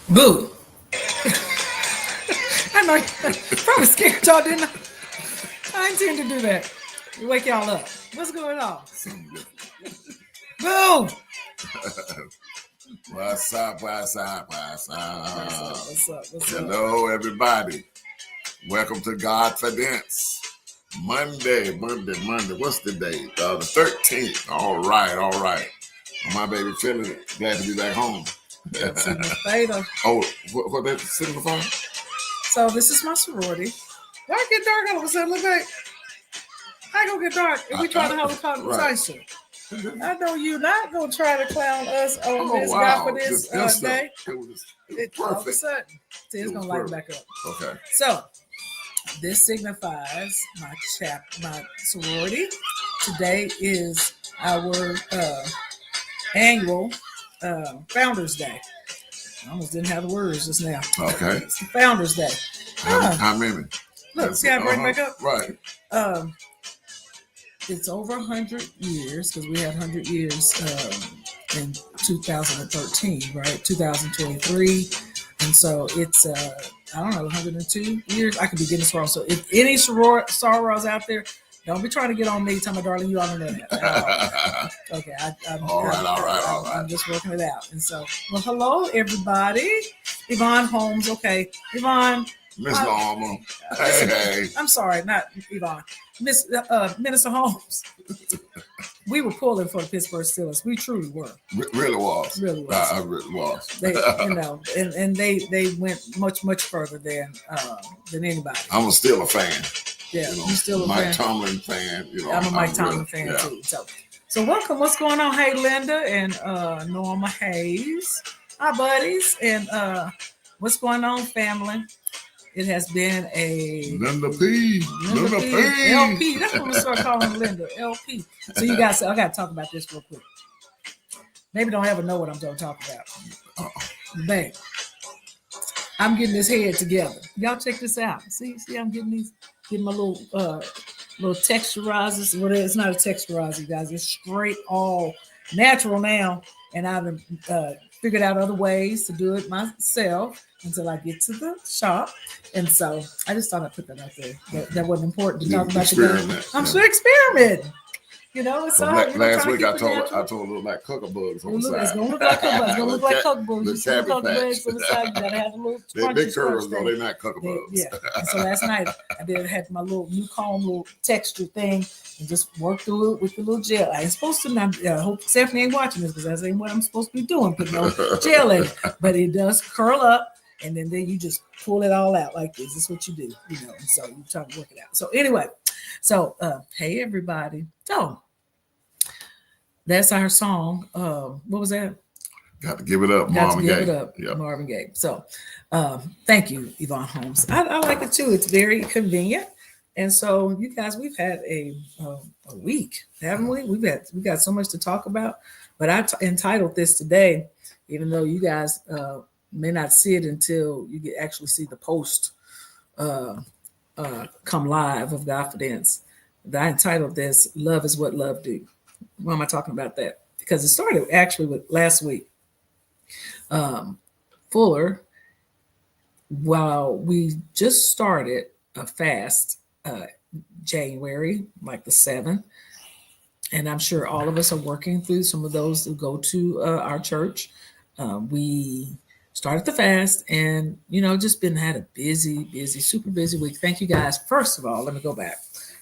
Boo. I know. Probably scared y'all, didn't I? I intend to do that. Wake y'all up. What's going on? Boo. What's up? What's up? Hello, everybody. Welcome to GodFidence. Monday. What's the date? The 13th. All right. My baby feeling it. Glad to be back home. Oh, what that sitting on the phone? So this is my sorority. Why it get dark all of a sudden? Look back. I gonna get dark if we try to have a conversation. Right. I know you're not gonna try to clown us on this guy for this day. It all of a sudden, it's gonna light back up. Okay. So this signifies my sorority. Today is our annual Founders Day. I almost didn't have the words just now. Okay. It's the Founders Day. How many? Look, see how I bring back up? Right. It's over 100 years because we had 100 years in 2013, right? 2023. And so it's, I don't know, 102 years. I could be getting this wrong. So if any sorors out there, don't be trying to get on me, tell me, darling, you all know that. Okay, all right. I'm just working it out. And so, well, hello, everybody. Yvonne Holmes. Okay, Yvonne. Miss Norma. Hey. I'm sorry, not Yvonne. Minister Holmes. We were pulling for the Pittsburgh Steelers. We truly were. Really was. I really was. They, and they went much further than anybody. I'm still a fan. Yeah, you still a Mike Tomlin fan. I'm a Mike Tomlin fan too. So welcome. What's going on? Hey, Linda and Norma Hayes, our buddies, and what's going on, family? It has been a Linda P. LP. That's what we start calling Linda LP. So you guys, I got to talk about this real quick. Maybe don't ever know what I'm going to talk about. Babe, I'm getting this head together. Y'all check this out. See, I'm getting my little texturizers. Well, it's not a texturizer, guys. It's straight all natural now, and I've figured out other ways to do it myself until I get to the shop. And so I just thought I'd put that out there. That wasn't important to talk about today. I'm still experimenting. You know, it's all last week I told it looked like cucumbugs on the side. It's gonna look like cucumbugs. It's gonna look like cucumbugs. Cucumbugs on the side. You gotta have a little. They're big curls though. They're not cucumbugs. Yeah. And so last night I had my little new comb, little texture thing, and just worked through it with the little gel. I ain't supposed to. Now, I hope Stephanie ain't watching this because that ain't what I'm supposed to be doing. Put no gel in it, but it does curl up, and then you just pull it all out like this. This is what you do, you know. And so you try to work it out. So anyway, hey everybody. So that's our song. What was that? Got to give it up, Marvin Gaye. Yep. Marvin Gaye. So thank you, Yvonne Holmes. I like it too. It's very convenient. And so you guys, we've had a week, haven't we? We got so much to talk about. But I entitled this today, even though you guys may not see it until you actually see the post come live of GodFidence. I entitled this, Love is What Love Do. Why am I talking about that? Because it started actually with last week. Fuller, while we just started a fast January, like the 7th, and I'm sure all of us are working through some of those who go to our church. we started the fast, and just had a busy, super busy week. Thank you guys. First of all, let me go back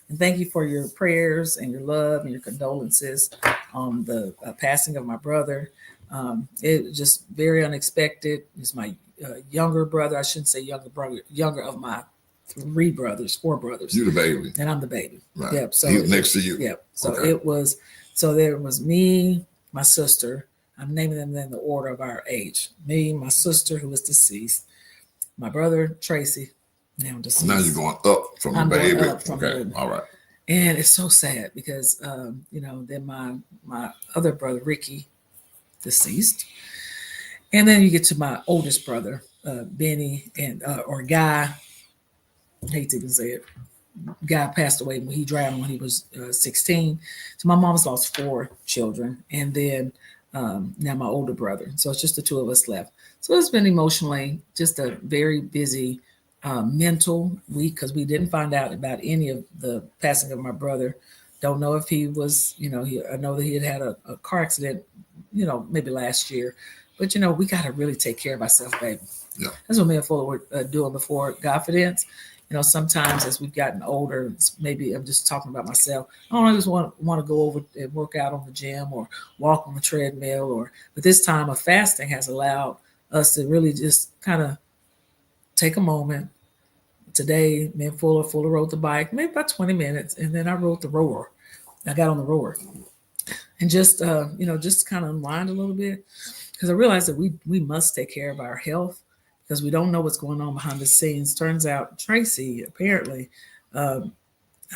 and thank you for your prayers and your love and your condolences on the passing of my brother. It was just very unexpected. He's my younger brother. I shouldn't say younger brother, younger of my four brothers. You the baby. And I'm the baby. Right. Yep. So he's next to you. Yep. So okay. there was me, my sister. I'm naming them in the order of our age. Me, my sister who was deceased, my brother Tracy, now deceased. Now you're going up from the baby. Okay. All right. And it's so sad because then my other brother Ricky, deceased, and then you get to my oldest brother Benny and or Guy. I hate to even say it. Guy passed away when he drowned when he was 16. So my mom's lost 4 children, and then now my older brother. So it's just the 2 of us left. So it's been emotionally just a very busy mental week because we didn't find out about any of the passing of my brother. Don't know if he was, I know that he had a car accident, maybe last year. But, we got to really take care of ourselves, baby. Yeah. That's what me and Fuller were doing before GodFidence. Sometimes as we've gotten older, maybe I'm just talking about myself. I don't always want to go over and work out on the gym or walk on the treadmill, but this time of fasting has allowed us to really just kind of take a moment. Today, me and Fuller rode the bike, maybe about 20 minutes, and then I rode the rower. I got on the rower and just just kind of unwind a little bit because I realized that we must take care of our health. Because we don't know what's going on behind the scenes. Turns out Tracy, apparently, I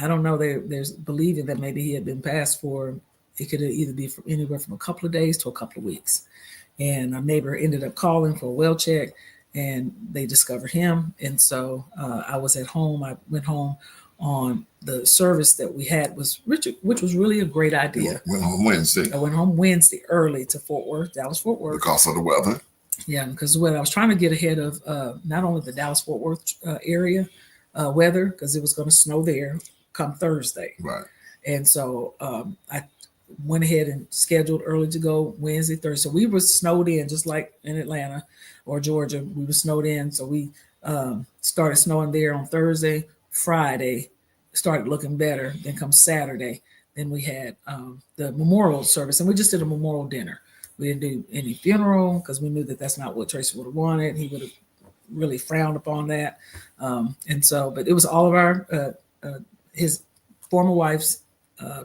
don't know, there's believing that maybe he had been passed for, it could either be from anywhere from a couple of days to a couple of weeks. And our neighbor ended up calling for a well check, and they discovered him. And so I was at home. I went home on the service that we had was Richard, which was really a great idea. Went home Wednesday. I went home Wednesday early to Fort Worth, Dallas-Fort Worth. Because of the weather. Yeah, because I was trying to get ahead of not only the Dallas-Fort Worth area weather, because it was going to snow there come Thursday. Right. And so I went ahead and scheduled early to go Wednesday, Thursday. So we were snowed in, just like in Atlanta or Georgia. We were snowed in. So we started snowing there on Thursday. Friday started looking better. Then come Saturday, then we had the memorial service, and we just did a memorial dinner. We didn't do any funeral because we knew that that's not what Tracy would have wanted. He would have really frowned upon that. And so, but it was all of our, his former wife's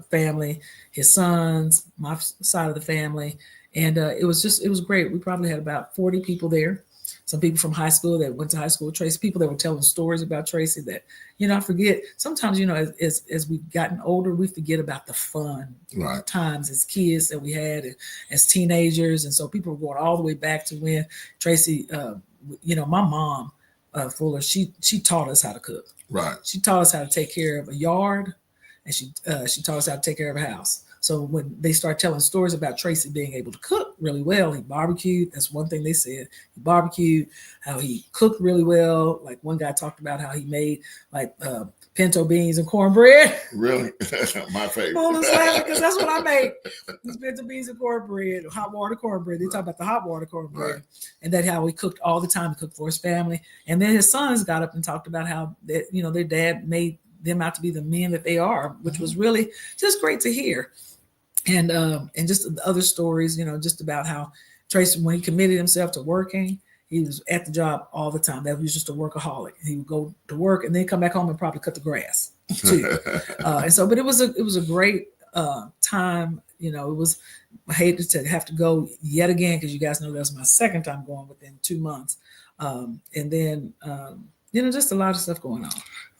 family, his sons, my side of the family. And it was great. We probably had about 40 people there. Some people from high school that went to high school with Tracy, people that were telling stories about Tracy that, I forget. Sometimes, as we've gotten older, we forget about the fun times as kids that we had and as teenagers. And so people were going all the way back to when Tracy, my mom, Fuller, she taught us how to cook. Right. She taught us how to take care of a yard, and she taught us how to take care of a house. So when they start telling stories about Tracy being able to cook really well, he barbecued. That's one thing they said. He barbecued, how he cooked really well. Like one guy talked about how he made like pinto beans and cornbread. Really? My favorite. Well, it's laughing because that's what I make. It's pinto beans and cornbread, hot water cornbread. They talk about the hot water cornbread. Right. And that how he cooked all the time. He cooked for his family. And then his sons got up and talked about how that, their dad made them out to be the men that they are, which was really just great to hear. And just the other stories, just about how Tracy, when he committed himself to working, he was at the job all the time. That was just a workaholic. He would go to work and then come back home and probably cut the grass too. And so, but it was a great time. I hated to have to go yet again because you guys know that was my second time going within 2 months. And then just a lot of stuff going on.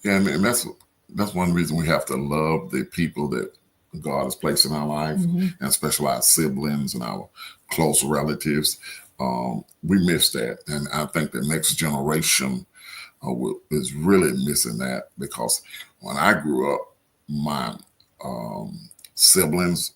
Yeah, and that's one reason we have to love the people that God has placed in our life, and especially our siblings and our close relatives. We miss that. And I think the next generation is really missing that, because when I grew up, my siblings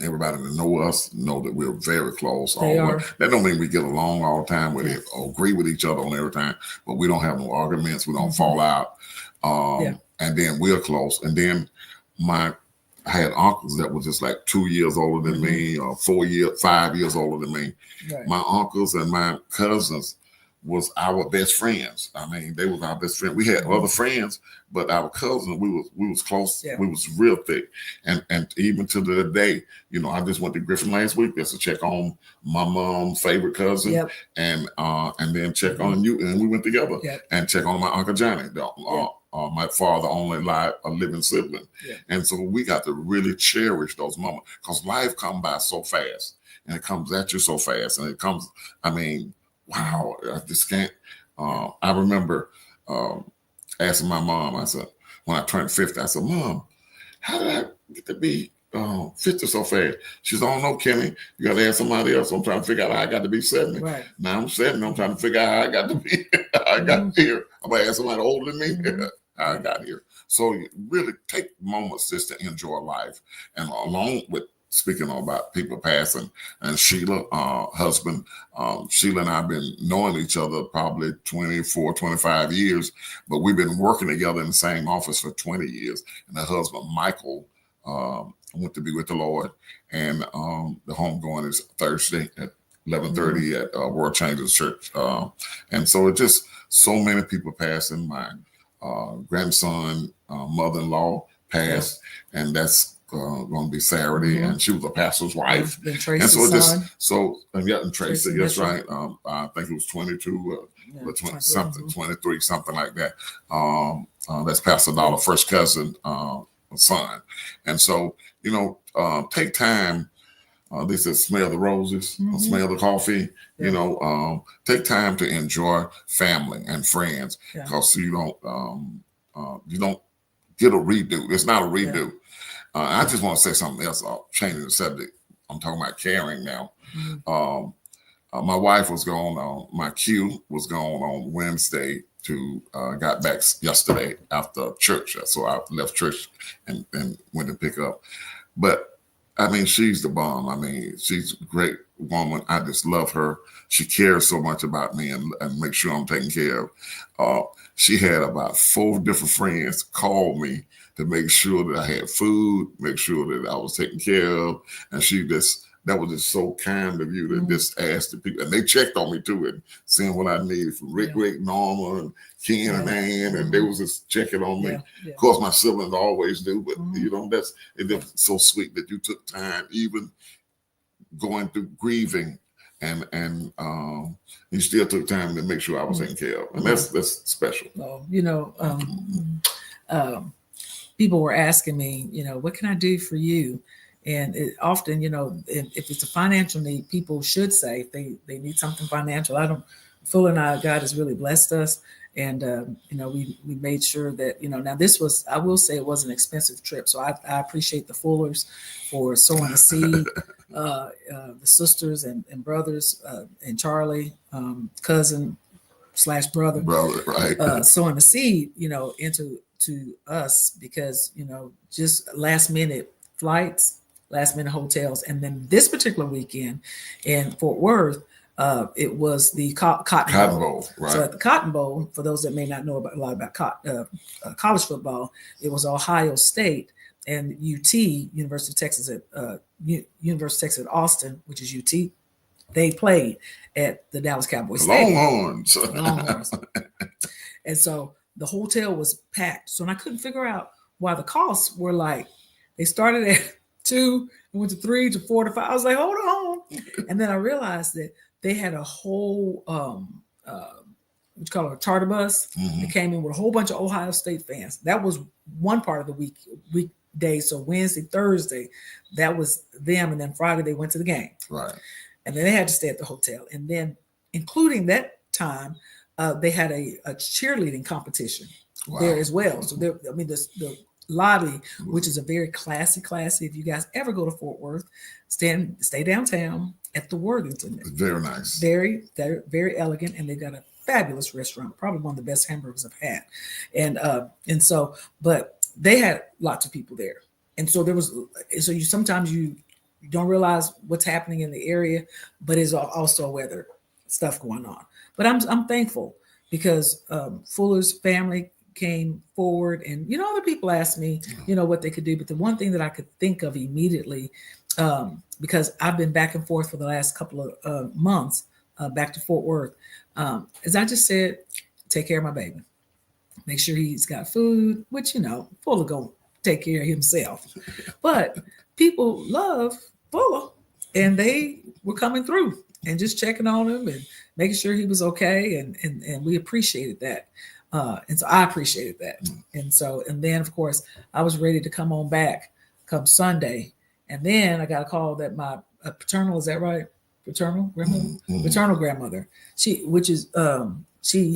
everybody that know us know that we're very close. That don't mean we get along all the time with it or agree with each other on everything, but we don't have no arguments. We don't fall out. And then we're close. And then my I had uncles that were just like 2 years older than me, or 5 years older than me. Right. My uncles and my cousins was our best friends. I mean, they was our best friend. We had other friends, but our cousins, we was close. Yeah. We was real thick. And even to the day, you know, I just went to Griffin last week just to check on my mom's favorite cousin, Yep. and then check on you. And we went together and check on my Uncle Johnny, my father only living sibling. Yeah. And so we got to really cherish those moments, because life comes by so fast, and it comes at you so fast, and it comes, I mean, wow, I just can't. I remember asking my mom, I said, when I turned 50, I said, Mom, how did I get to be 50 so fast? She said, oh, no, Kenny, you got to ask somebody else. I'm trying to figure out how I got to be 70. Right. Now I'm 70. I'm trying to figure out how I got to be, how I got here. I'm going to ask somebody older than me how I got here. So you really take moments just to enjoy life. And along with speaking about people passing, and Sheila, husband, Sheila and I have been knowing each other probably 24, 25 years, but we've been working together in the same office for 20 years. And her husband, Michael, went to be with the Lord. And the homegoing is Thursday at 11:30 at World Changers Church. And so it just so many people passing. My grandson, mother-in-law passed, and that's going to be Saturday, and she was a pastor's wife. And Tracy, that's right. I think it was 22, 23, something like that. That's Pastor Dollar, first cousin, son. And so, you know, take time. They said, smell the roses, smell the coffee. Yeah. You know, take time to enjoy family and friends, because you don't get a redo. It's not a redo. Yeah. I just want to say something else. Changing the subject. I'm talking about caring now. My wife was gone. My Q was gone on Wednesday got back yesterday after church. So I left church and went to pick up. But I mean, she's the bomb. I mean, she's a great woman. I just love her. She cares so much about me and make sure I'm taken care of. She had about 4 different friends call me to make sure that I had food, make sure that I was taken care of. And that was just so kind of you to just ask the people. And they checked on me too, and seeing what I needed from Rick, Norma, and Ken and Ann, and they was just checking on me. Of course, my siblings always do, but you know, it's so sweet that you took time, even going through grieving, and you still took time to make sure I was taken care of. And that's special. Well, you know, people were asking me, you know, what can I do for you? And often, you know, if it's a financial need, people should say if they need something financial. Fuller and I, God has really blessed us. And, you know, we made sure that, you know, now I will say it was an expensive trip. So I appreciate the Fullers for sowing a seed, the sisters and brothers, and Charlie, cousin / brother, right. Sowing a seed, you know, into us, because, you know, just last minute flights, last minute hotels. And then this particular weekend in Fort Worth, it was the Cotton Bowl. Right. So at the Cotton Bowl, for those that may not know a lot about college football, it was Ohio State and UT, University of Texas at Austin, which is UT. They played at the Dallas Cowboys Stadium. Longhorns. And so the hotel was packed. So I couldn't figure out why the costs were like, they started at 2, went to 3 to 4 to 5. I was like, hold on. And then I realized that they had a whole, what you call it, a charter bus that came in with a whole bunch of Ohio State fans. That was one part of the weekday. So Wednesday, Thursday, that was them. And then Friday, they went to the game. Right. And then they had to stay at the hotel. And then, including that time, they had a cheerleading competition there as well. So the lobby, which is a very classy. If you guys ever go to Fort Worth, stay downtown at the Worthington. It's very nice. Very, very elegant, and they've got a fabulous restaurant, probably one of the best hamburgers I've had. And so, but they had lots of people there. And so sometimes you don't realize what's happening in the area, but there's also weather stuff going on. But I'm thankful because Fuller's family came forward, and other people asked me, what they could do. But the one thing that I could think of immediately, because I've been back and forth for the last couple of months, back to Fort Worth, is I just said, take care of my baby. Make sure he's got food, which, Fuller going to take care of himself. But people love Fuller, and they were coming through and just checking on him and making sure he was okay. And we appreciated that. And so I appreciated that. And then, of course, I was ready to come on back come Sunday. And then I got a call that my paternal, is that right? Paternal grandmother? Mm-hmm. Paternal grandmother. She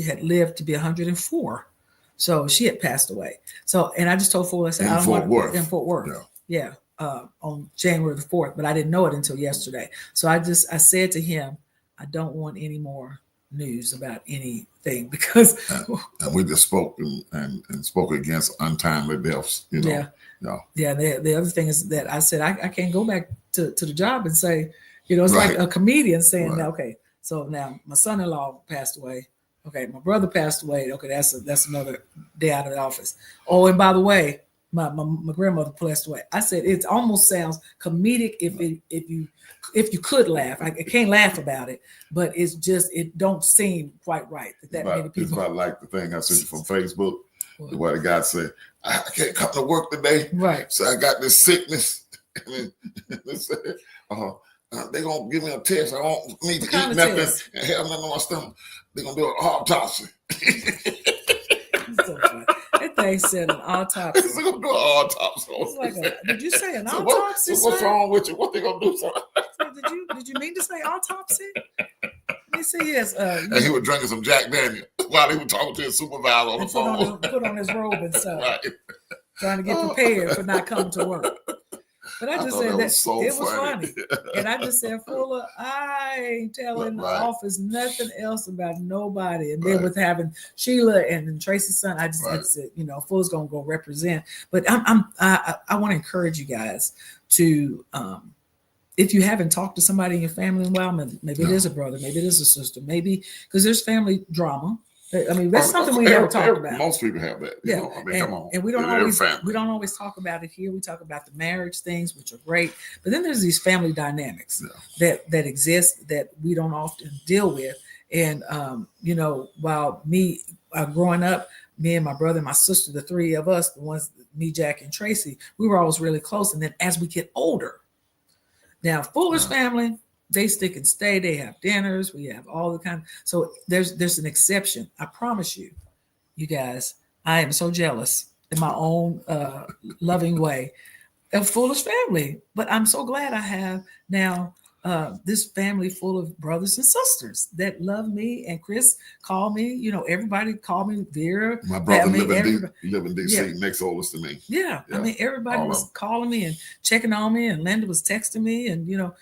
had lived to be 104. So she had passed away. So, and I just told Fuller, I said, I don't want to in Fort Worth. Yeah. On January the 4th, but I didn't know it until yesterday. So I said to him, I don't want any more news about anything, because and we just spoke and spoke against untimely deaths. Yeah. The other thing is that I said I can't go back to the job and say, it's right. Like a comedian saying, right. Okay, so now my son-in-law passed away. Okay, my brother passed away. Okay, that's another day out of the office. Oh, and by the way, my grandmother passed away. I said it almost sounds comedic if you could laugh. I can't laugh about it, but it's just, it don't seem quite right that many people. It's about like the thing I sent from Facebook, where the guy said, I can't come to work today. Right. So I got this sickness. And they said, they're going to give me a test. I don't need to eat nothing and have nothing on my stomach. They're going to do an autopsy. So funny. That thing said an autopsy. They're going to do an autopsy. Did you say an autopsy? What's wrong with you? What they going to do? Did you mean to say autopsy? He said yes. And he was drinking some Jack Daniel while he was talking to his supervisor on the phone. Put on his robe and stuff. Right. Trying to get prepared for not coming to work. But I just said that was so it was funny. And I just said, Fuller, I ain't telling the office nothing else about nobody. And then with having Sheila and Tracy's son, I said, Fuller's gonna go represent. But I want to encourage you guys to if you haven't talked to somebody in your family in a while, maybe it is a brother, maybe it is a sister, maybe because there's family drama. I mean, that's something we never talk about. Most people have that. Come on. And we don't always talk about it here. We talk about the marriage things, which are great. But then there's these family dynamics that exist that we don't often deal with. And while growing up, me and my brother and my sister, the three of us, the ones, me, Jack, and Tracy, we were always really close. And then as we get older, now Fuller's family, they stick and stay. They have dinners. We have all the kind. So there's an exception. I promise you guys, I am so jealous in my own loving way of Fuller's family. But I'm so glad I have now this family full of brothers and sisters that love me. And Chris called me. Everybody called me. Vera. My brother live in D.C. Next oldest to me. Yeah. I mean, everybody was calling me and checking on me, and Linda was texting me, and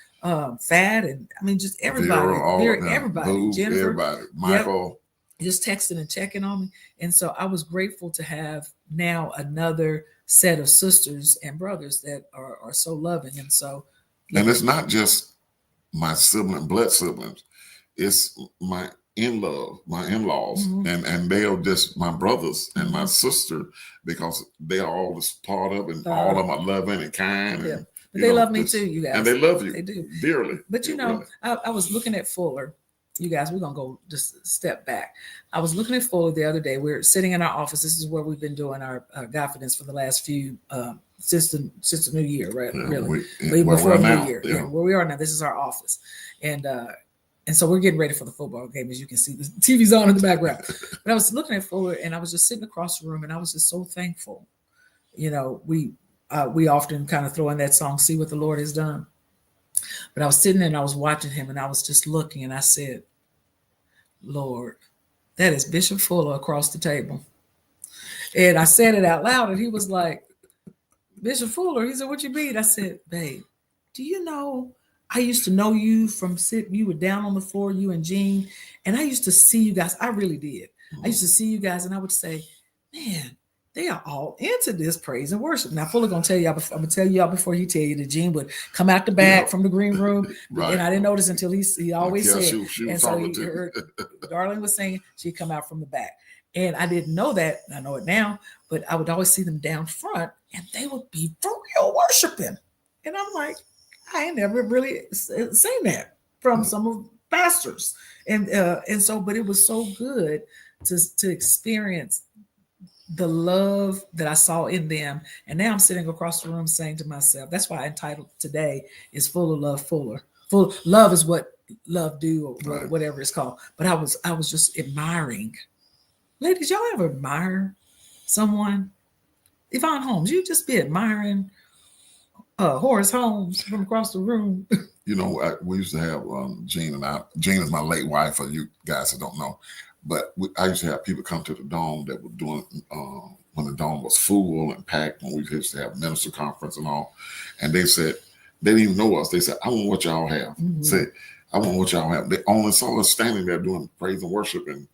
Fad, and I mean, just everybody, everybody, Boo, Jennifer, everybody, Michael, just texting and checking on me. And so I was grateful to have now another set of sisters and brothers that are so loving. And so, and it's not just my blood siblings, it's my in-laws, mm-hmm. and they are just my brothers and my sister, because they are all part of, and all of them are loving and kind. Yeah. But they love me too, you guys. And they love you. They do. Dearly. But really. I was looking at Fuller. You guys, we're going to go just step back. I was looking at Fuller the other day. We're sitting in our office. This is where we've been doing our GodFidence for the last few, since the new year, right? Yeah, really. Before the new year. Yeah, where we are now. This is our office. And so we're getting ready for the football game. As you can see, the TV's on in the background. But I was looking at Fuller, and I was just sitting across the room, and I was just so thankful. We often kind of throw in that song, See What the Lord Has Done. But I was sitting there and I was watching him, and I was just looking, and I said, Lord, that is Bishop Fuller across the table. And I said it out loud, and he was like, Bishop Fuller. He said, what you mean? I said, babe, do you know, I used to know you from you were down on the floor, you and Jean, and I used to see you guys. I really did. I used to see you guys, and I would say, man, they are all into this praise and worship. Now, Fuller gonna tell y'all. I'm gonna tell y'all before he tell you that Jean would come out the back from the green room, and I didn't notice until he always said. She and so he heard Darlene was saying she'd come out from the back, And I didn't know that. I know it now, but I would always see them down front and they would be for real worshiping. And I'm like, I ain't never really seen that from some of pastors. And so, but it was so good to experience the love that I saw in them. And now I'm sitting across the room saying to myself, that's why I entitled today is Full of Love, Full love is what love do, or Right. whatever it's called. But I was just admiring. Ladies, y'all ever admire someone? Yvonne Holmes, you just be admiring Horace Holmes from across the room. You know, we used to have Jean and I. Jean is my late wife, for you guys that don't know. But I used to have people come to the Dome that were doing when the Dome was full and packed, when we used to have minister conference and all. And they said, they didn't even know us. They said, I want what y'all have. Mm-hmm. Say, I want what y'all have. They only saw us standing there doing praise and worship and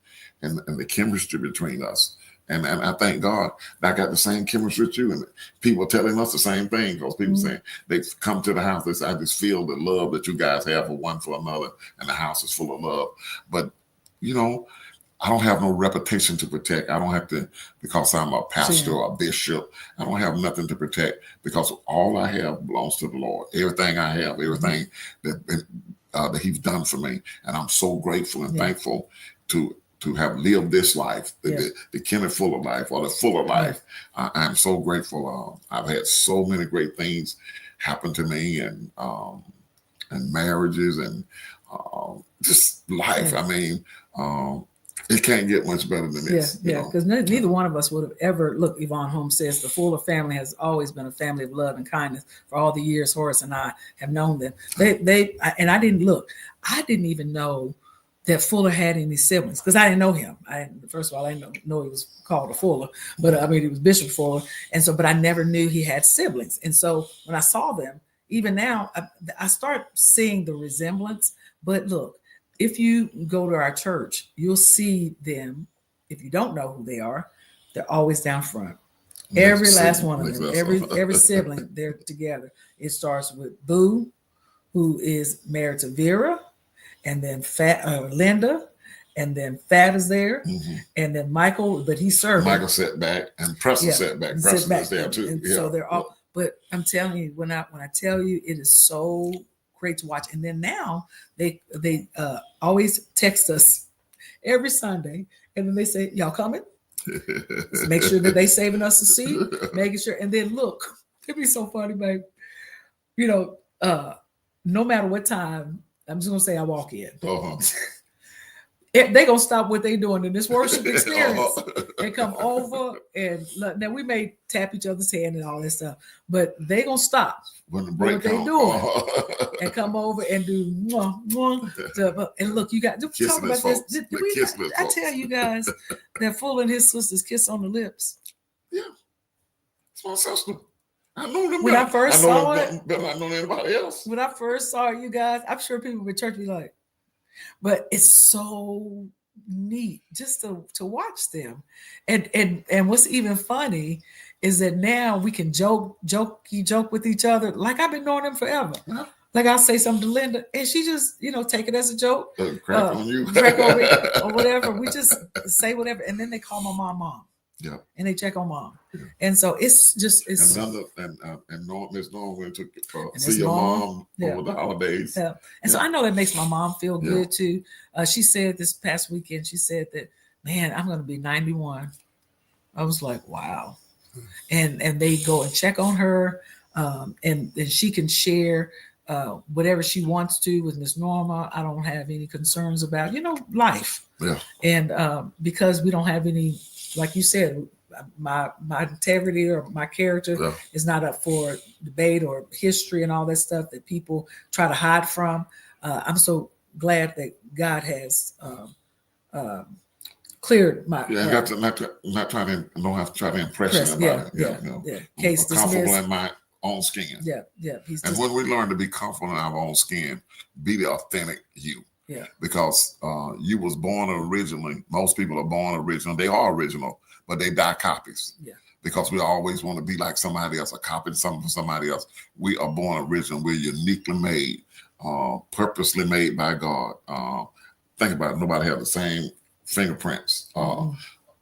the chemistry between us. And I thank God that I got the same chemistry with you. And people are telling us the same thing, because people saying they come to the house, they say, I just feel the love that you guys have for one for another, and the house is full of love. But, you know, I don't have no reputation to protect. I don't have to, because I'm a pastor or a bishop, I don't have nothing to protect, because all I have belongs to the Lord. Everything I have, everything that He's done for me. And I'm so grateful and thankful to have lived this life, the Kenneth Fuller life, or the Fuller life. I'm so grateful. I've had so many great things happen to me, and marriages, and just life. I mean, it can't get much better than this. Yeah, because neither one of us would have ever, look, Yvonne Holmes says, the Fuller family has always been a family of love and kindness for all the years Horace and I have known them. And I didn't even know that Fuller had any siblings, because I didn't know him. First of all, I didn't know he was called a Fuller, but I mean, he was Bishop Fuller. And so, but I never knew he had siblings. And so when I saw them, even now, I start seeing the resemblance. But look, if you go to our church, you'll see them. If you don't know who they are, they're always down front. Every last one of them, every sibling, they're together. It starts with Boo, who is married to Vera, and then Linda, and then Fat is there, and then Michael, but he's serving. Michael sat back, and Preston sat back. Preston is there too. So they're all. But I'm telling you, when I tell you, it is so great to watch. And then now they always text us every Sunday, and then they say, "Y'all coming?" So make sure that they saving us a seat, making sure. And then look, it'd be so funny, babe. You know, no matter what time. I'm just gonna say I walk in. They gonna stop what they doing in this worship experience and come over, and now we may tap each other's hand and all that stuff, but they gonna stop when the break what they doing and come over and do and look, you got to talk about this. I tell you guys that Fuller and his sisters kiss on the lips. Yeah, it's my sister. I know them. When I first saw it, better not know anybody else. When I first saw it, you guys, I'm sure people in church be like, but it's so neat just to watch them. And what's even funny is that now we can joke with each other. Like I've been knowing them forever. Yeah. Like I'll say something to Linda, and she just, take it as a joke. Crack on you. Crack on me or whatever. We just say whatever. And then they call my mom. Yeah, and they check on mom, and so it's just and Miss Norm went to see your mom over the holidays. Yeah, and so I know that makes my mom feel good too. She said this past weekend, she said that, man, I'm going to be 91. I was like, wow, and they go and check on her, and she can share whatever she wants to with Miss Norma. I don't have any concerns about life. Yeah, and because we don't have any. Like you said, my integrity or my character is not up for debate or history and all that stuff that people try to hide from. I'm so glad that God has cleared my. Yeah, not trying to. I don't have to try to impress anybody. Yeah. Case comfortable in my own skin. Yeah. And when we learn to be comfortable in our own skin, be the authentic you. Yeah, because you was born originally. Most people are born original. They are original, but they die copies. Yeah, because we always want to be like somebody else, or copy something from somebody else. We are born original. We're uniquely made, purposely made by God. Think about it. Nobody has the same fingerprints.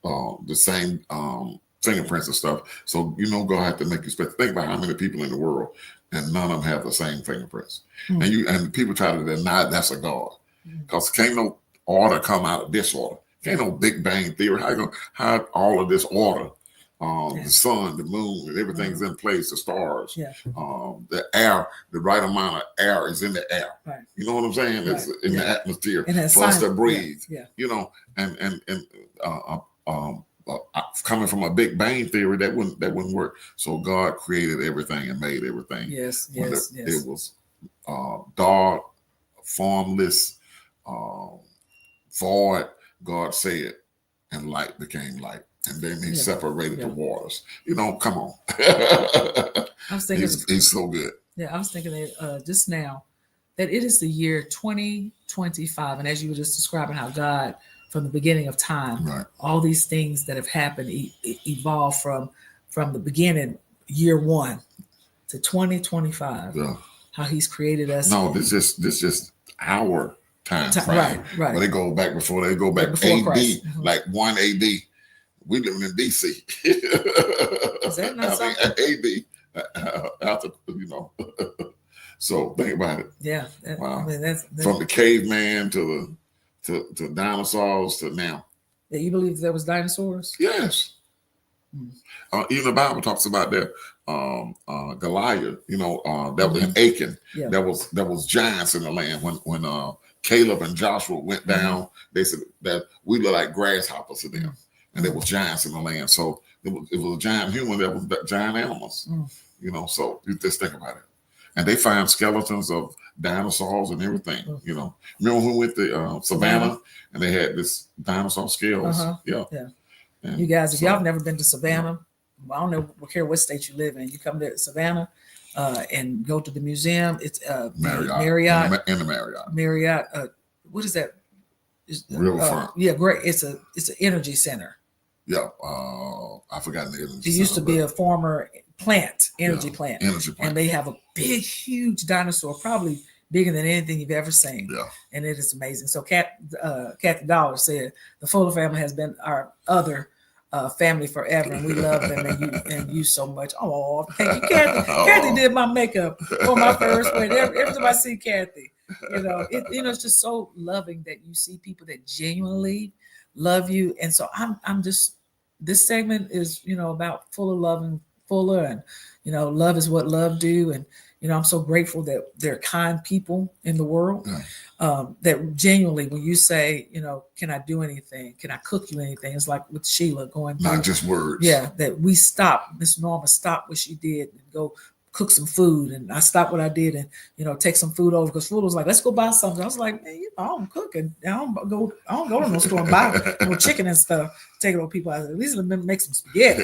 the same fingerprints and stuff. So God have to make you special. Think about how many people in the world, and none of them have the same fingerprints. And people try to deny that's a God, because can't no order come out of disorder. Can't no Big Bang Theory. How you gonna hide all of this order? The sun, the moon, and everything's in place. The stars, the air, the right amount of air is in the air. Right. You know what I'm saying? It's in the atmosphere for us to breathe. And coming from a Big Bang Theory, that wouldn't work. So God created everything and made everything. Yes. It was dark, formless, void. God said, and light became light. And then he separated the waters. Come on. I was thinking he's so good. Yeah, I was thinking that just now that it is the year 2025. And as you were just describing how God, from the beginning of time, all these things that have happened evolved from the beginning, year one, to 2025. Yeah. How he's created us. No, this just our time frame. Right. But they go back before AD, like 1 AD. We living in DC. Is that not something? AD, after, So think about it. Yeah. Wow. I mean, that's from the caveman to dinosaurs to now. Yeah, you believe there was dinosaurs? Yes. Even the Bible talks about that. Goliath, that was in Achan. Yeah. There was giants in the land when Caleb and Joshua went down. They said that we look like grasshoppers to them. And there was giants in the land. So it was a giant human, there was giant animals. So you just think about it. And they find skeletons of dinosaurs and everything. Remember when we went to Savannah and they had this dinosaur scales? Yeah. And you guys, if y'all have never been to Savannah, I don't care what state you live in, you come to Savannah and go to the museum. It's Marriott. In the Marriott. Marriott. What is that? Riverfront. Yeah, great. It's an energy center. Yeah, I forgot the energy. It used to be a former energy plant. Energy plant. And they have a big, huge dinosaur, probably bigger than anything you've ever seen. Yeah. And it is amazing. So Kathy Dollar said, the Fuller family has been our other family forever, and we love them and you so much. Oh, thank you, Kathy. Kathy did my makeup for my first wedding. Every time I see Kathy, it's just so loving that you see people that genuinely love you. And so I'm just, this segment is, about Fuller loving Fuller, and, love is what love do. And, I'm so grateful that there are kind people in the world that genuinely, when you say, can I do anything? Can I cook you anything? It's like with Sheila going through. Not just words. Yeah, that we stopped. Miss Norma stopped what she did and go cook some food. And I stopped what I did and, take some food over, because food was like, let's go buy something. I was like, man, I don't cook and I don't go to no store and buy chicken and stuff. Take it over people. At least let me make some spaghetti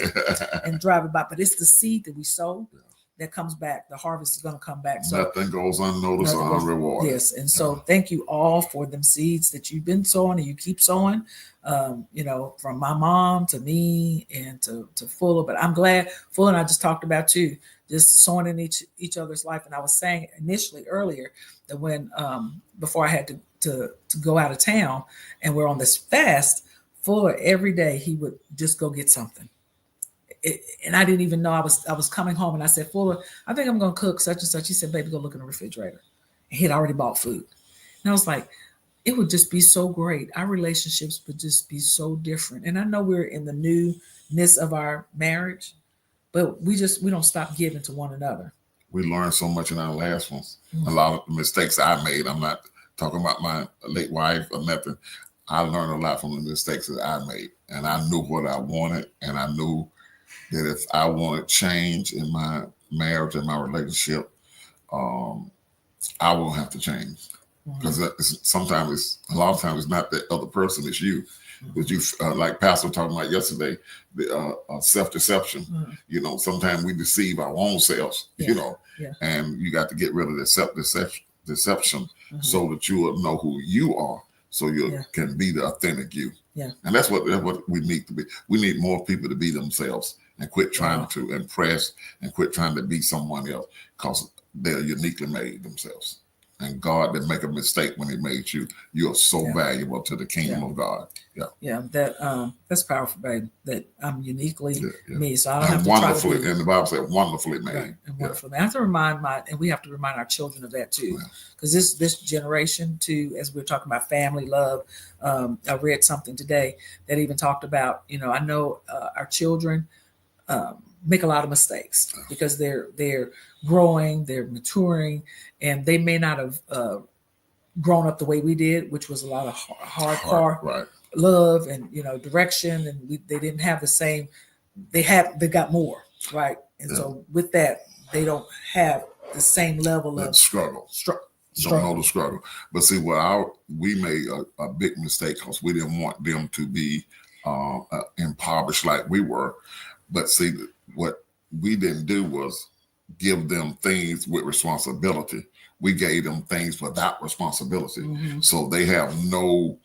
and drive it by. But it's the seed that we sow that comes back. The harvest is going to come back. So nothing goes unnoticed or unrewarded. Yes. And so thank you all for them seeds that you've been sowing and you keep sowing, from my mom to me and to Fuller. But I'm glad Fuller and I just talked about too, just sowing in each other's life. And I was saying initially earlier that when before I had to go out of town and we're on this fast, Fuller every day he would just go get something. And I didn't even know I was coming home, and I said, Fuller, I think I'm going to cook such and such. He said, baby, go look in the refrigerator. And he'd already bought food. And I was like, it would just be so great. Our relationships would just be so different. And I know we're in the newness of our marriage, but we don't stop giving to one another. We learned so much in our last ones. A lot of the mistakes I made. I'm not talking about my late wife or nothing. I learned a lot from the mistakes that I made. And I knew what I wanted, and I knew that if I wanted change in my marriage and my relationship, I won't have to change. Because a lot of times it's not the other person, it's you. But you, like Pastor was talking about yesterday, the self-deception. Sometimes we deceive our own selves, and you got to get rid of the self-deception so that you will know who you are, so you can be the authentic you. Yeah. And that's what we need to be. We need more people to be themselves and quit trying to impress and quit trying to be someone else, because they're uniquely made themselves. And God didn't make a mistake when he made you. You are so valuable to the kingdom of God. Yeah, that's powerful, babe. That I'm uniquely me, so I don't and have to wonderfully, try to be, and the Bible said wonderfully made. Right, and wonderfully made. I have to remind and we have to remind our children of that too, because this generation too, as we're talking about family love. I read something today that even talked about, I know our children make a lot of mistakes because they're growing, they're maturing, and they may not have grown up the way we did, which was a lot of hardcore love and direction, and they didn't have the same. They got more, right? And so with that, they don't have the same level of struggle. Don't know the struggle. But see, we made a big mistake because we didn't want them to be impoverished like we were. But see, what we didn't do was give them things with responsibility. We gave them things without responsibility. Mm-hmm. So they have no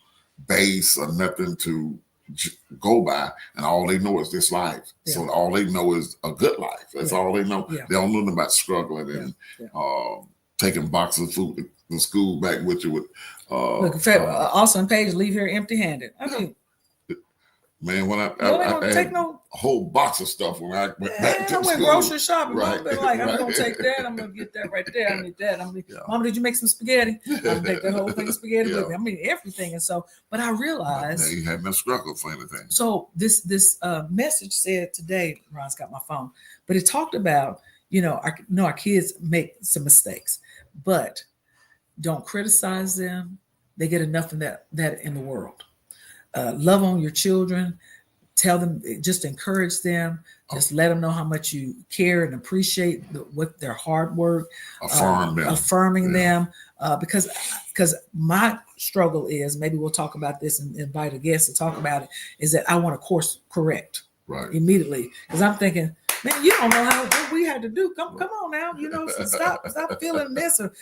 base or nothing to go by, and all they know is this life. Yeah. So all they know is a good life. That's all they know. Yeah. They don't know about struggling and taking boxes of food to school back with you. Look, also on page, leave here empty-handed. I mean, man, when I had a whole box of stuff when I went back to school. I went grocery shopping. Right. Been like, I'm going to take that. I'm going to get that right there. I need that. Mom, did you make some spaghetti? I'm going to take that whole thing of spaghetti with me. I mean, everything. And so, but I realized. Now you had no struggle for anything. So this message said today, Ron's got my phone, but it talked about, our kids make some mistakes, but don't criticize them. They get enough of that in the world. Love on your children, tell them, just encourage them, just let them know how much you care and appreciate what their hard work, affirming them, because my struggle is, maybe we'll talk about this and invite a guest to talk about it, is that I want to course correct immediately, because I'm thinking, man, you don't know what we had to do. Come on now, stop feeling this, or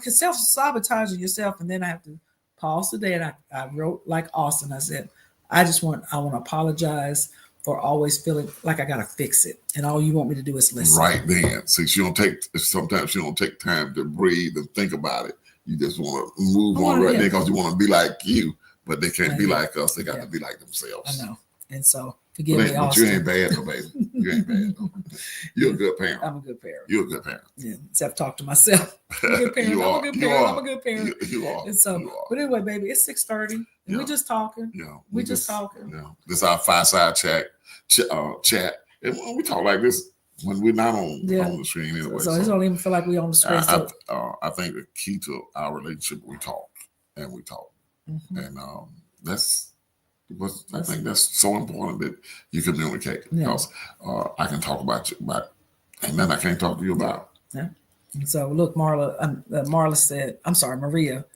self-sabotaging yourself. And then I have to pause today, and I wrote like Austin. I said, I want to apologize for always feeling like I gotta fix it, and all you want me to do is listen. Right then, see, sometimes you don't take time to breathe and think about it. You just want to move on right there because you want to be like you, but they can't be like us. They got to be like themselves. I know, and so forgive me, Austin. But you ain't bad, no baby. You ain't bad. No. You're a good parent. I'm a good parent. You're a good parent. Yeah, except talk to myself. I'm a good parent. I'm a good parent. You are. And so, but anyway, baby, it's 6:30, and we just talking. We just talking. This is our fireside chat, and we talk like this when we're not on the screen anyway. So it don't even feel like we on the screen. I think the key to our relationship, we talk, mm-hmm. and I think that's so important that you communicate, because I can talk about you, and then I can't talk to you about. Yeah. And so look, Marla said, I'm sorry, Maria.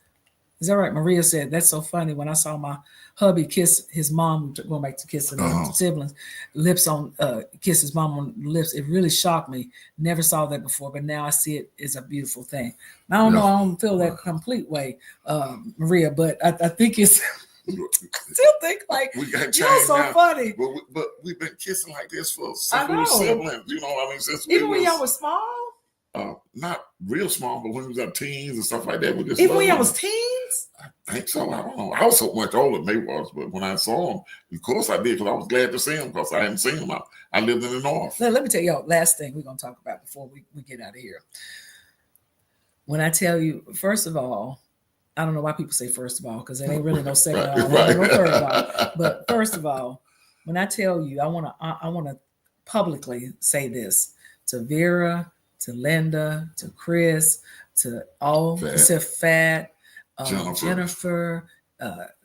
Is that right? Maria said, that's so funny. When I saw my hubby kiss his mom, going back to kissing siblings, kiss his mom on the lips, it really shocked me. Never saw that before, but now I see it as a beautiful thing. I don't know, I don't feel that complete way, Maria, but I think it's still think like you're so now. Funny. But we've been kissing like this for siblings. Since even when y'all was small. Not real small, but when we was up teens and stuff like that, we just even when y'all was teens. I think so. I don't know. I was so much older than they was, but when I saw them, of course I did, because I was glad to see them, because I hadn't seen them. I lived in the north. Let me tell y'all, last thing we're gonna talk about before we get out of here. When I tell you, first of all, I don't know why people say first of all, because there ain't really no second of all, no third of all. But first of all, when I tell you, I wanna publicly say this to Vera, to Linda, to Chris, to all, except Fat, Jennifer,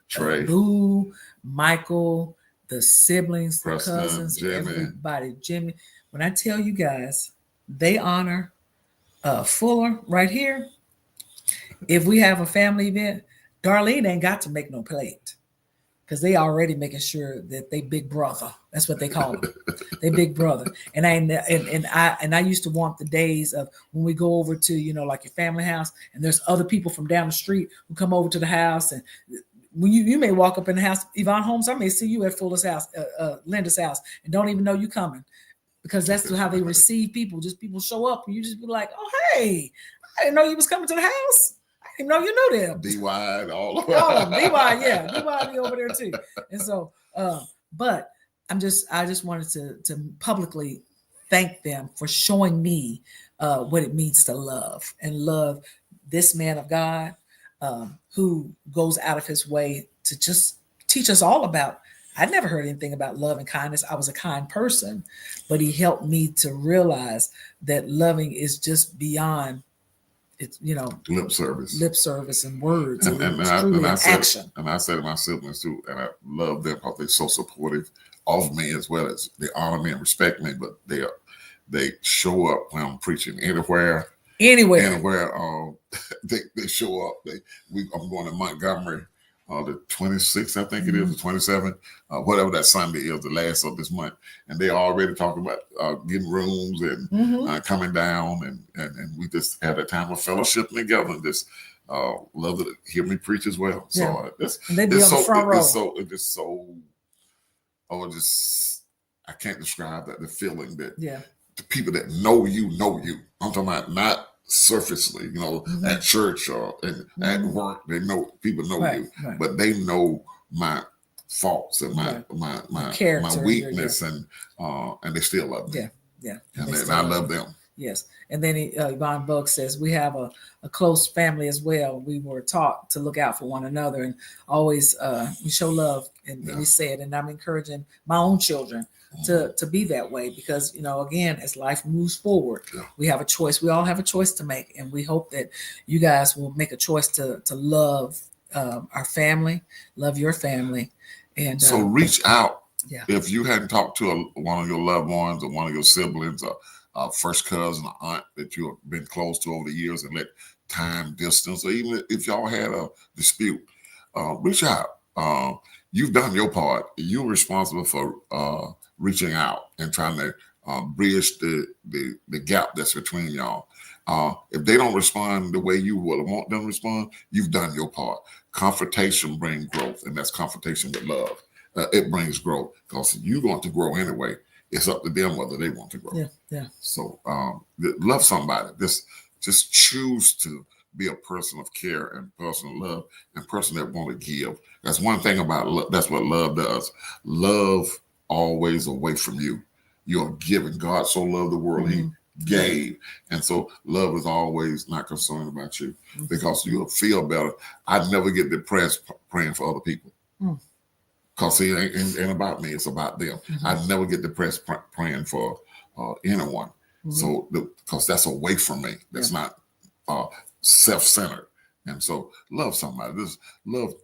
Trey, Boo, Michael, the siblings, Preston, the cousins, Jimmy. Everybody, Jimmy. When I tell you guys, they honor Fuller right here. If we have a family event, Darlene ain't got to make no plate, because they already making sure that they big brother. That's what they call them. They big brother. And I used to want the days of when we go over to, like your family house, and there's other people from down the street who come over to the house, and when you may walk up in the house, Yvonne Holmes, I may see you at Fuller's house, Linda's house, and don't even know you coming, because that's how they receive people. Just people show up, and you just be like, oh, hey, I didn't know you was coming to the house. I You know them. DY, all of them. DY, yeah. DY be over there too. And so, but I just wanted to publicly thank them for showing me what it means to love and love this man of God who goes out of his way to just teach us all about. I'd never heard anything about love and kindness. I was a kind person, but he helped me to realize that loving is just beyond it's lip service and words and action. And I said to my siblings too, and I love them because they're so supportive of me as well as they honor me and respect me. But they show up when I'm preaching anywhere. They show up. I'm going to Montgomery. The 26th, I think it is, the 27th, whatever that Sunday is, the last of this month. And they already talking about getting rooms and coming down. And we just had a time of fellowship together and just love to hear me preach as well. Yeah. So they be on the front row. I can't describe that, the feeling that the people that know you. I'm talking about not surfacely, at church or at work, people know you, but they know my faults and my character, my weakness, and they still love me. And I love them. Yes. And then Yvonne Bug says we have a close family as well. We were taught to look out for one another and always we show love, and we say it. And I'm encouraging my own children to be that way because, again, as life moves forward, we have a choice. We all have a choice to make. And we hope that you guys will make a choice to love our family, love your family. And so reach out. If you hadn't talked to one of your loved ones or one of your siblings or first cousin or aunt that you've been close to over the years and let time, distance, or even if y'all had a dispute, reach out. You've done your part. You're responsible for reaching out and trying to bridge the gap that's between y'all. If they don't respond the way you would want them to respond, you've done your part. Confrontation brings growth, and that's confrontation with love. It brings growth because you're going to grow anyway. It's up to them whether they want to grow. Yeah. So love somebody. Just choose to be a person of care and person of love and person that want to give. That's one thing about love. That's what love does. Love always away from you. You're giving. God so loved the world, he gave. And so love is always not concerned about you because you'll feel better. I never get depressed praying for other people. Because it ain't about me, it's about them. I never get depressed praying for anyone. So because that's away from me. That's not self-centered. And so love somebody. Just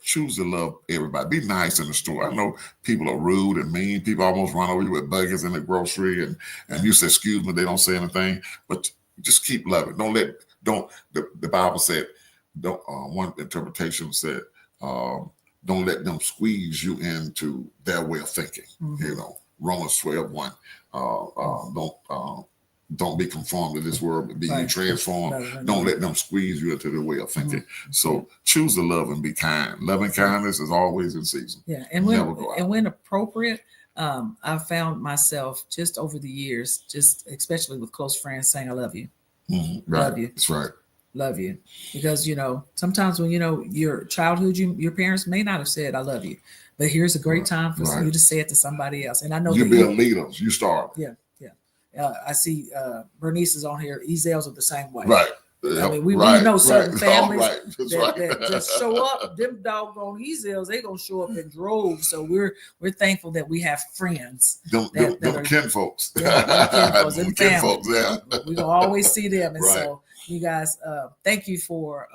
choose to love everybody. Be nice in the store. I know people are rude and mean. People almost run over you with buggers in the grocery and you say, excuse me, they don't say anything. But just keep loving. The Bible said, one interpretation said, don't let them squeeze you into their way of thinking. Romans 12:1. Don't be conformed to this world, but be transformed. Don't let them squeeze you into their way of thinking. So choose to love and be kind. Loving kindness is always in season. Yeah, and when appropriate, I found myself just over the years, just especially with close friends, saying, "I love you, love you." That's right. Love you, because sometimes when your childhood, your parents may not have said "I love you," but here's a great time for you to say it to somebody else. And I know you be a leader. You start. Yeah. I see Bernice is on here. Ezels are the same way. Right. I mean, we know certain families that just show up. Them doggone Ezels, they gonna show up in droves. So we're thankful that we have friends. Them kinfolks. Them kinfolks. We gonna always see them. And so you guys, thank you for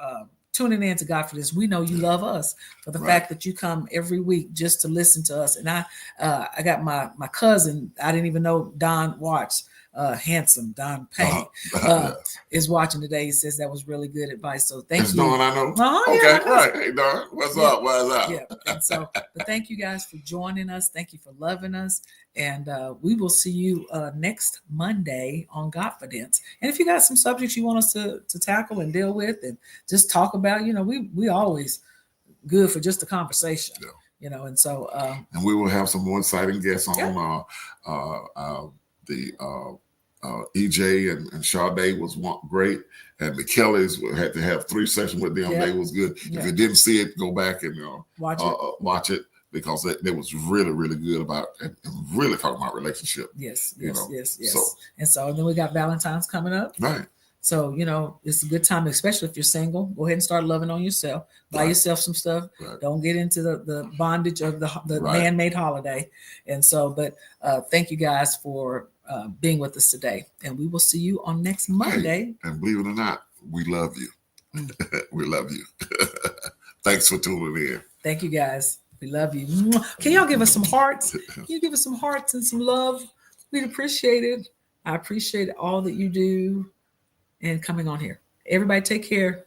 tuning in to GodFidence. We know you love us for the fact that you come every week just to listen to us. And I got my cousin. I didn't even know Don watched. Handsome Don Payne is watching today. He says that was really good advice. So thank you. Don, I know. Okay, right. Hey, Don, what's up? What's up? Yeah. And so, but thank you guys for joining us. Thank you for loving us. And we will see you next Monday on GodFidence. And if you got some subjects you want us to tackle and deal with and just talk about, we always good for just a conversation. Yeah. And so and we will have some more exciting guests on EJ and Sade was great, and the Kellys had to have 3 sessions with them. Yep. They was good. Yep. If you didn't see it, go back and watch it because they was really, really good about and really talking about relationship. Yes. So, And then we got Valentine's coming up. Right. So, it's a good time, especially if you're single. Go ahead and start loving on yourself. Buy yourself some stuff. Right. Don't get into the bondage of the man-made holiday. And so, but thank you guys for being with us today. And we will see you on next Monday. And believe it or not, we love you. We love you. Thanks for tuning in. Thank you, guys. We love you. Can y'all give us some hearts? Can you give us some hearts and some love? We'd appreciate it. I appreciate all that you do and coming on here. Everybody take care.